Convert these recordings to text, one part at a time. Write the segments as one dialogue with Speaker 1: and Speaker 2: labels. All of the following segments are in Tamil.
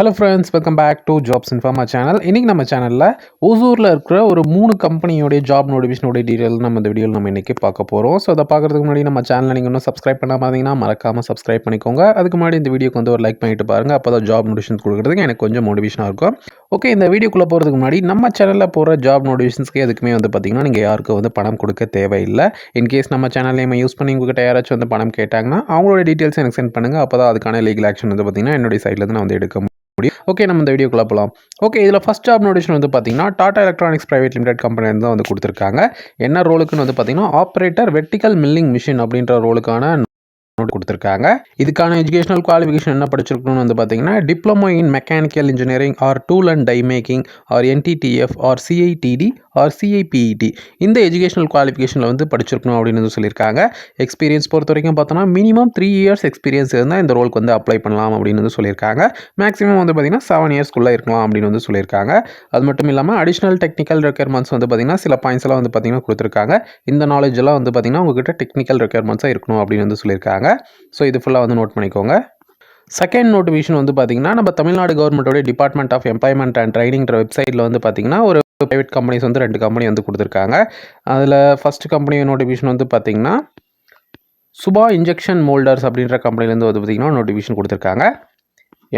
Speaker 1: Hello friends, welcome back to Jobs Informa channel. இன்றைக்கி நம்ம சேனலில் ஓசூரில் இருக்கிற ஒரு 3 கம்பெனியோடைய ஜாப் நோட்டிஃபிகேஷனுடைய டீட்டெயில் நம்ம இந்த வீடியோவில் நம்ம இன்றைக்கி பார்க்க போகிறோம். ஸோ அதை பார்க்குறதுக்கு முன்னாடி நம்ம சேனலை நீங்கள் இன்னும் சப்ஸ்கிரைப் பண்ணாமல் இருந்தீங்கன்னா மறக்காமல் சப்ஸ்கிரைப் பண்ணிக்கோங்க. அதுக்கு முன்னாடி இந்த வீடியோக்கு வந்து ஒரு லைக் பண்ணிட்டு பாருங்கள். அப்போ தான் ஜாப் நோட்டிஃபிகேஷன் கொடுக்குறதுக்கு எனக்கு கொஞ்சம் மோட்டிவேஷனாக இருக்கும். ஓகே, இந்த வீடியோக்குள்ளே போகிறதுக்கு முன்னாடி நம்ம சேனலில் போகிற ஜாப் நோட்டிஃபிகேஷன்ஸ்க்கு எதுக்குமே வந்து பார்த்திங்கன்னா நீங்கள் யாருக்கும் வந்து பணம் கொடுக்க தேவையில்லை. இன்கேஸ் நம்ம சேனல் நேம் யூஸ் பண்ணி உங்கள்கிட்ட யாராச்சும் வந்து பணம் கேட்டாங்கன்னா அவங்களோட டீட்டெயில்ஸ் எனக்கு சென்ட் பண்ணுங்கள். அப்போ தான் அதுக்கான லீகல் ஆக்ஷன் வந்து பார்த்திங்கன்னா என்னுடைய சைட்லேருந்து நான் வந்து எடுக்க முடியும். ஓகே, நம்ம இந்த வீடியோக்குள்ள போகலாம். ஓகே, இதில் ஃபர்ஸ்ட் ஜாப் நோட்டிஃபிகேஷன் வந்து பார்த்தீங்கன்னா Tata electronics private limited company தான் வந்து கொடுத்துருக்காங்க. என்ன ரோலுக்குன்னு வந்து பார்த்தீங்கன்னா ஆப்ரேட்டர் வெர்டிக்கல் மில்லிங் மிஷின் அப்படின்ற ரோலுக்கான கொடுத்துருக்காங்க. இதுக்கான எஜுகேஷனல் குவாலிஃபிகேஷன் என்ன படிச்சிருக்கணும்னு வந்து பார்த்தீங்கன்னா diploma in mechanical engineering or tool and die making or NTTF or CITD or CIPET இந்த எஜுகேஷனல் குவாலிஃபிகேஷனில் வந்து படிச்சிருக்கணும் அப்படின்னு வந்து சொல்லியிருக்காங்க. எக்ஸ்பீரியன்ஸ் பொறுத்த வரைக்கும் பார்த்தோன்னா மினிமம் 3 இயர்ஸ் எக்ஸ்பீரியன்ஸ் இருந்தால் இந்த ரோலுக்கு வந்து அப்ளை பண்ணலாம் அப்படின்னு வந்து சொல்லியிருக்காங்க. மேக்ஸிமம் வந்து பார்த்தீங்கன்னா 7 இயர்ஸ்க்குள்ளே இருக்கலாம் அப்படின்னு வந்து சொல்லியிருக்காங்க. அது மட்டும் இல்லாமல் அடிஷனல் டெக்னிக்கல் ரெக்யர்மெண்ட்ஸ் வந்து பார்த்தீங்கன்னா சில பாயிண்ட்ஸ் எல்லாம் வந்து பார்த்தீங்கன்னா கொடுத்துருக்காங்க. இந்த நாலேஜ் எல்லாம் வந்து பார்த்தீங்கன்னா உங்ககிட்ட டெக்னிக்கல் ரெக்யர்மெண்ட்ஸாக இருக்கணும் அப்படின்னு வந்து சொல்லியிருக்காங்க. ஸோ இது ஃபுல்லாக வந்து நோட் பண்ணிக்கோங்க. செகண்ட் நோட்டிஃபிகேஷன் வந்து பார்த்தீங்கன்னா நம்ம தமிழ்நாடு கவர்மெண்ட்டோட டிபார்ட்மெண்ட் ஆஃப் எம்ப்ளாய்மெண்ட் அண்ட் ட்ரைனிங்ற வெப்சைட்டில் வந்து பார்த்தீங்கன்னா ஒரு ப்ரைவேட் கம்பெனிஸ் வந்து 2 கம்பெனி வந்து கொடுத்துருக்காங்க. அதில் ஃபர்ஸ்ட் கம்பெனி நோட்டிஃபிகேஷன் வந்து பார்த்தீங்கன்னா சுபா இன்ஜெக்ஷன் மோல்டர்ஸ் அப்படின்ற கம்பெனிலேருந்து வந்து பார்த்தீங்கன்னா நோட்டிஃபிகேஷன் கொடுத்துருக்காங்க.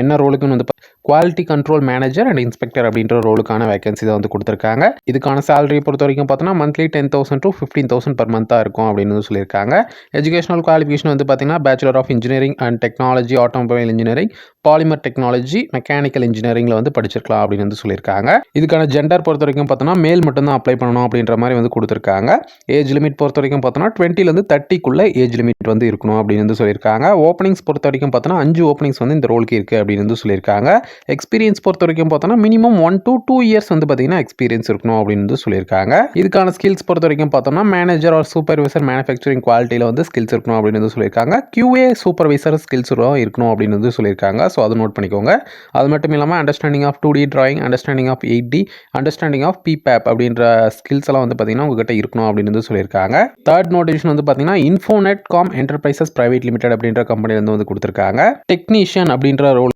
Speaker 1: என்ன ரோலுக்குன்னு வந்து quality control manager and inspector அப்படின்ற ரோலுக்கான வேகன்சி தான் வந்து கொடுத்துருக்காங்க. இதுக்கான சேலரி பொறுத்த வரைக்கும் பார்த்தோன்னா மந்த்லி 10,000 to 15,000 per month இருக்கும் அப்படின்னு சொல்லியிருக்காங்க. எஜுகேஷனல் குவாலிஃபிகேஷன் வந்து பார்த்தீங்கன்னா bachelor of engineering and technology automobile engineering polymer technology mechanical இன்ஜினியரிங்கில் வந்து படிச்சிருக்கலாம் அப்படின்னு வந்து சொல்லியிருக்காங்க. இதுக்கான ஜெண்டர் பொறுத்த வரைக்கும் பார்த்தோன்னா மேல் மட்டும்தான் அப்ளை பண்ணணும் அப்படின்ற மாதிரி வந்து கொடுத்துருக்காங்க. ஏஜ் லிமிட் பொறுத்த வரைக்கும் பார்த்தோன்னா 20லேருந்து 30க்குள்ளே ஏஜ் லிமிட் வந்து இருக்கணும் அப்படின்னு வந்து சொல்லியிருக்காங்க. ஓப்பனிங்ஸ் பொறுத்த வரைக்கும் பார்த்தோன்னா 5 ஓப்பனிங்ஸ் வந்து இந்த ரோலுக்கு இருக்குது அப்படின்னு வந்து சொல்லியிருக்காங்க. எக்ஸ்பீரியன்ஸ் பொறுத்த வரைக்கும் பார்த்தோன்னா மினிமம் 1 to 2 இயர்ஸ் வந்து பார்த்தீங்கன்னா எக்ஸ்பீரியன்ஸ் இருக்கணும் அப்படின்னு வந்து சொல்லியிருக்காங்க. இதுக்கான ஸ்கில்ஸ் பொறுத்த வரைக்கும் பார்த்தோம்னா மேனேஜர் ஆர் சூப்பர்வைசர் மேனுஃபேக்சரிங் குவாலிட்டியில் வந்து ஸ்கில்ஸ் இருக்கணும் அப்படின்னு வந்து சொல்லியிருக்காங்க. QA சூப்பர்வைசர் ஸ்கில்ஸ் இருக்கணும் அப்படின்னு வந்து சொல்லியிருக்காங்க. ஸோ அதை நோட் பண்ணிக்கோங்க. அது மட்டும் இல்லாமல் understanding of 2D drawing, understanding of 8D, understanding of PPAP அப்படின்ற ஸ்கில்ஸ் எல்லாம் வந்து பார்த்தீங்கன்னா உங்ககிட்ட இருக்கணும் அப்படின்னு வந்து சொல்லியிருக்காங்க. தேர்ட் நோட்டிஃபிகேஷன் வந்து பார்த்தீங்கன்னா இன்ஃபோநெட் காம் என்டர்பிரைசஸ் பிரைவேட் லிமிடெட் அப்படின்ற கம்பெனிலேருந்து வந்து கொடுத்துருக்காங்க. டெக்னீஷியன் அப்படின்ற ரோல்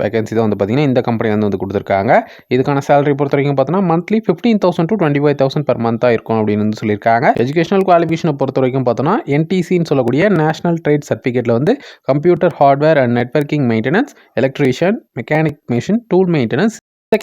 Speaker 1: வேகன்சி தான் வந்து பார்த்தீங்கன்னா இந்த கம்பெனி வந்து கொடுத்துருக்காங்க. இதுக்கான சேலரி பொறுத்த வரைக்கும் பார்த்தீங்கன்னா மந்த்லி 15,000 to 25,000 per month இருக்கும் அப்படின்னு வந்து சொல்லியிருக்காங்க. எஜுகேஷனல் குவாலிஃபிகேஷனை பொறுத்த வரைக்கும் பார்த்தோன்னா NTCன்னு சொல்லக்கூடிய நேஷனல் ட்ரேட் சர்டிஃபிகேட்டில் வந்து computer hardware and networking maintenance, electrician, mechanic machine, tool maintenance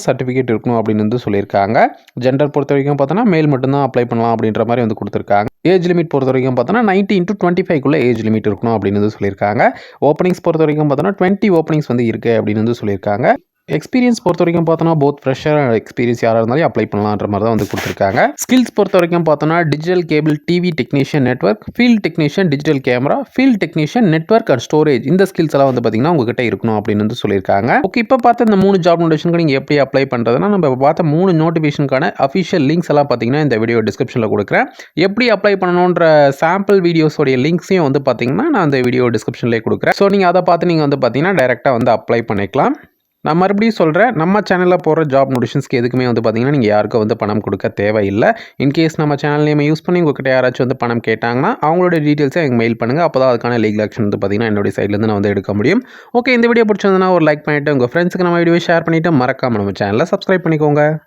Speaker 1: certificate இருக்கணும் அப்படின்னு வந்து சொல்லியிருக்காங்க. ஜெண்டர் பொறுத்த வரைக்கும் பார்த்தோன்னா மேல் மட்டும்தான் அப்ளை பண்ணலாம் அப்படின்ற மாதிரி வந்து கொடுத்துருக்காங்க. ஏஜ் லிமிட் பொறுத்த வரைக்கும் பார்த்தோன்னா 19 to 25க்குள்ளே ஏஜ் லிமிட் இருக்கணும் அப்படின்னு வந்து சொல்லியிருக்காங்க. ஓப்பனிங்ஸ் பொறுத்த வரைக்கும் பார்த்தோன்னா 20 ஓப்பனிங்ஸ் வந்து இருக்குது அப்படின்னு வந்து சொல்லியிருக்காங்க. எக்ஸ்பீரியன்ஸ் பொறுத்த வரைக்கும் பார்த்தோன்னா போத் ஃப்ரெஷர் அண்ட் எக்ஸ்பீரியன்ஸ் யாராக இருந்தாலும் அப்ளை பண்ணலான்ற மாதிரி தான் வந்து கொடுத்துருக்காங்க. ஸ்கில்ஸ் பொறுத்த வரைக்கும் பார்த்தோன்னா digital cable TV technician network, field technician digital camera, field technician network and storage இந்த ஸ்கில்ஸ் எல்லாம் வந்து பார்த்தீங்கன்னா உங்ககிட்ட இருக்கணும் அப்படின்னு வந்து சொல்லியிருக்காங்க. ஓகே, இப்போ பார்த்த இந்த 3 ஜாப் நோட்டிஃபிகேஷனுக்கு நீங்கள் எப்படி அப்ளை பண்ணுறதுனா நம்ம பார்த்த 3 நோட்டிஃபிகேஷனுக்கான அஃபிஷியல் லிங்க்ஸ் எல்லாம் பார்த்தீங்கன்னா இந்த வீடியோ டிஸ்கிரிப்ஷனில் கொடுக்குறேன். எப்படி அப்ளை பண்ணணுன்ற சாம்பிள் வீடியோஸோடைய லிங்க்ஸையும் வந்து பார்த்தீங்கன்னா நான் அந்த வீடியோ டிஸ்கிரிப்ஷன்லேயே கொடுக்குறேன். ஸோ நீங்கள் அதை பார்த்து நீங்கள் வந்து பார்த்தீங்கன்னா டைரெக்டாக வந்து அப்ளை பண்ணிக்கலாம். நான் மறுபடியும் சொல்கிறேன், நம்ம சேனலில் போகிற ஜாப் நோட்டிஃபிகேஷன்ஸ்க்கு எதுக்குமே வந்து பார்த்தீங்கன்னா நீங்கள் யாருக்கும் வந்து பணம் கொடுக்க தேவையில்லை. இன்கேஸ் நம்ம சேனல் நேம் யூஸ் பண்ணி உங்கள்கிட்ட யாராச்சும் வந்து பணம் கேட்டாங்கன்னா அவங்களோட டீட்டெயில்ஸை எனக்கு மெயில் பண்ணுங்கள். அப்போ தான் அதுக்கான லீகல் ஆக்ஷன் வந்து பார்த்தீங்கன்னா என்னுடைய சைட்லேருந்து நான் வந்து எடுக்க முடியும். ஓகே, இந்த வீடியோ பிடிச்சிருந்ததுன்னா ஒரு லைக் பண்ணிவிட்டு உங்கள் ஃப்ரெண்ட்ஸுக்கு நம்ம வீடியோ ஷேர் பண்ணிவிட்டு மறக்காமல் நம்ம சேனலை சப்ஸ்கிரைப் பண்ணிக்கோங்க.